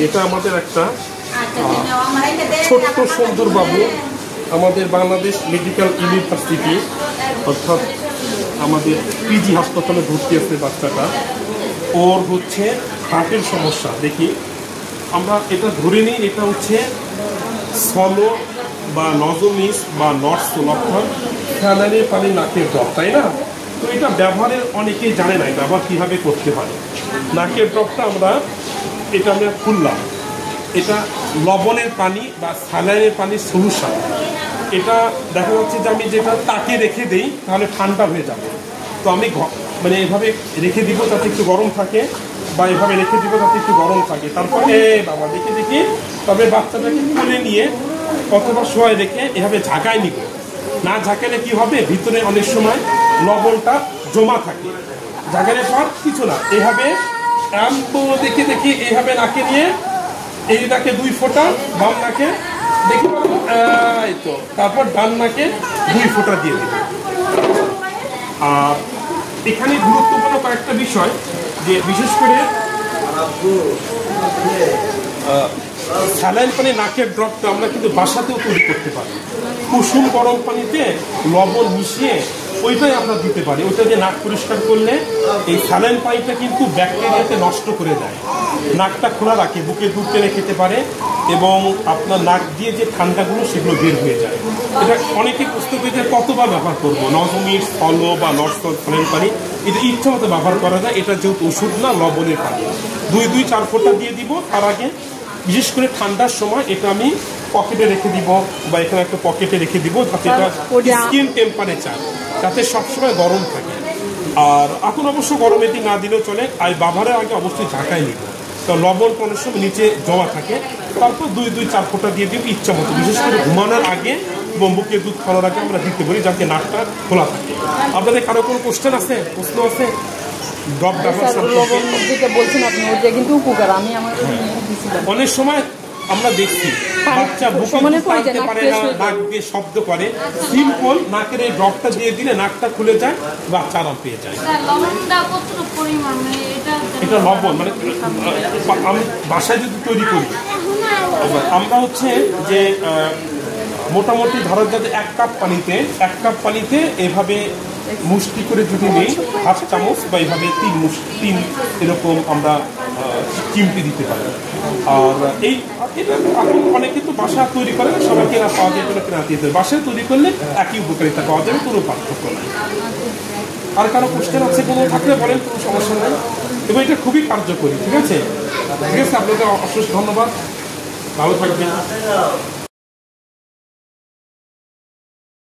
এটা আমাদের একটা ছোট্ট সুন্দর বাবু আমাদের বাংলাদেশ মেডিকেল ইউনিভার্সিটি অর্থাৎ আমাদের পিজি হাসপাতালে ভর্তি আছে বাচ্চাটা। ওর হচ্ছে হার্টের সমস্যা। দেখি আমরা এটা ধরে নিই, এটা হচ্ছে সলো বা নজোমিস বা নটসো অর্থাৎ স্যালাইনের পানি নাকের ড্রপ, তাই না? তো এটা ব্যবহারের অনেকেই জানে না ব্যবহার কীভাবে করতে হয়। নাকের ড্রপটা আমরা খুললাম। এটা লবণের পানি বা স্যালাইনের পানির সলিউশন। এটা দেখা যাচ্ছে যে আমি যেটা তাকে রেখে দিই তাহলে ঠান্ডা হয়ে যাবে। তো আমি মানে এভাবে রেখে দিব যাতে একটু গরম থাকে, বা এভাবে রেখে দিব যাতে একটু গরম থাকে। তারপরে বাবা দেখি তবে বাচ্চাটাকে তুলে নিয়ে অথবা শোয়াই রেখে এভাবে ঝাঁকায় নিব। না ঝাঁকালে কি হবে, ভিতরে অনেক সময় লবণটা জমা থাকে। ঝাঁকানোর পর কিছু না, এভাবে দেখি এইভাবে নাকে নিয়ে এই নাকে 2 ফোঁটা, বাম নাকে দেখি এই তো, তারপর ডান নাকে 2 ফোঁটা দিয়ে দেব। আর এখানে গুরুত্বপূর্ণ কয়েকটা বিষয়, যে বিশেষ করে স্যালাইন পানি নাকের ড্রপটা আমরা কিন্তু বাসাতেও তৈরি করতে পারি। কুসুম গরম পানিতে লবণ মিশিয়ে ওইটাই আমরা দিতে পারি। ওইটা দিয়ে নাক পরিষ্কার করলে এই স্যালাইন পানিটা কিন্তু ব্যাকটেরিয়াকে নষ্ট করে দেয়। নাকটা খোলা রাখে, বুকে দুধ টেনে খেতে পারে এবং আপনার নাক দিয়ে যে ঠান্ডাগুলো সেগুলো বের হয়ে যায়। এটা অনেকে বুঝতে পেরে কতবার ব্যবহার করবো, নজমিস, ফলো বা নটসল স্যালাইন পানি এটা ইচ্ছা মতো ব্যবহার করা যায়। এটা যেহেতু ওষুধ না, লবণের পানি 2-4 ফোঁটা দিয়ে দিব। তার আগে বিশেষ করে ঠান্ডার সময় এটা আমি পকেটে রেখে দিব বা এখানে একটা পকেটে রেখে দিব, যাতে এটা স্কিন টেম্পারেচার যাতে সবসময় গরম থাকে। আর এখন অবশ্য গরমে না দিলেও চলে। আর ব্যবহারের আগে অবশ্যই ঝাঁকাই নিব, তো লবণ অনেক সময় নিচে জমা থাকে। তারপর 2-4 ফোঁটা দিয়ে দিব ইচ্ছা মতো। বিশেষ করে ঘুমানোর আগে বুকের দুধ খাওয়ার আগে আমরা দিতে পারি, যাতে নাকটা খোলা থাকে। আপনাদের কারো কোনো প্রশ্ন আছে? ড্রপ ব্যবহার অনেক সময় আমরা দেখছি বাচ্চা বুকে টানতে পারে না, নাক দিয়ে শব্দ করে। সিম্পল নাকের এই ড্রপটা দিয়ে দিলে নাকটা খুলে যায়, বাচ্চা আরাম পেয়ে যায়। এটা লবণ মানে আমি বাসায় যদি তৈরি করি, আমরা হচ্ছে যে মোটামুটি ধরো যাতে 1 কাপ পানিতে এভাবে মুষ্টি করে যদি নেই, 1/2 চামচ বা এইভাবে 3 এরকম আমরা চিমটি দিতে পারি। আর এটা এখন অনেকে তো বাসা তৈরি করে, সবাই কেনা পাওয়া যায়, কেনা দিতে বাসায় তৈরি করলে একই উপকারিতা পাওয়া যাবে, কোনো পার্থক্য নাই। আর কারো কোশ্চেন আছে কোনো থাকলে বলেন, কোনো সমস্যা নাই। এবং এটা খুবই কার্যকরী। ঠিক আছে, আপনাকে অশেষ ধন্যবাদ, ভালো থাকবেন।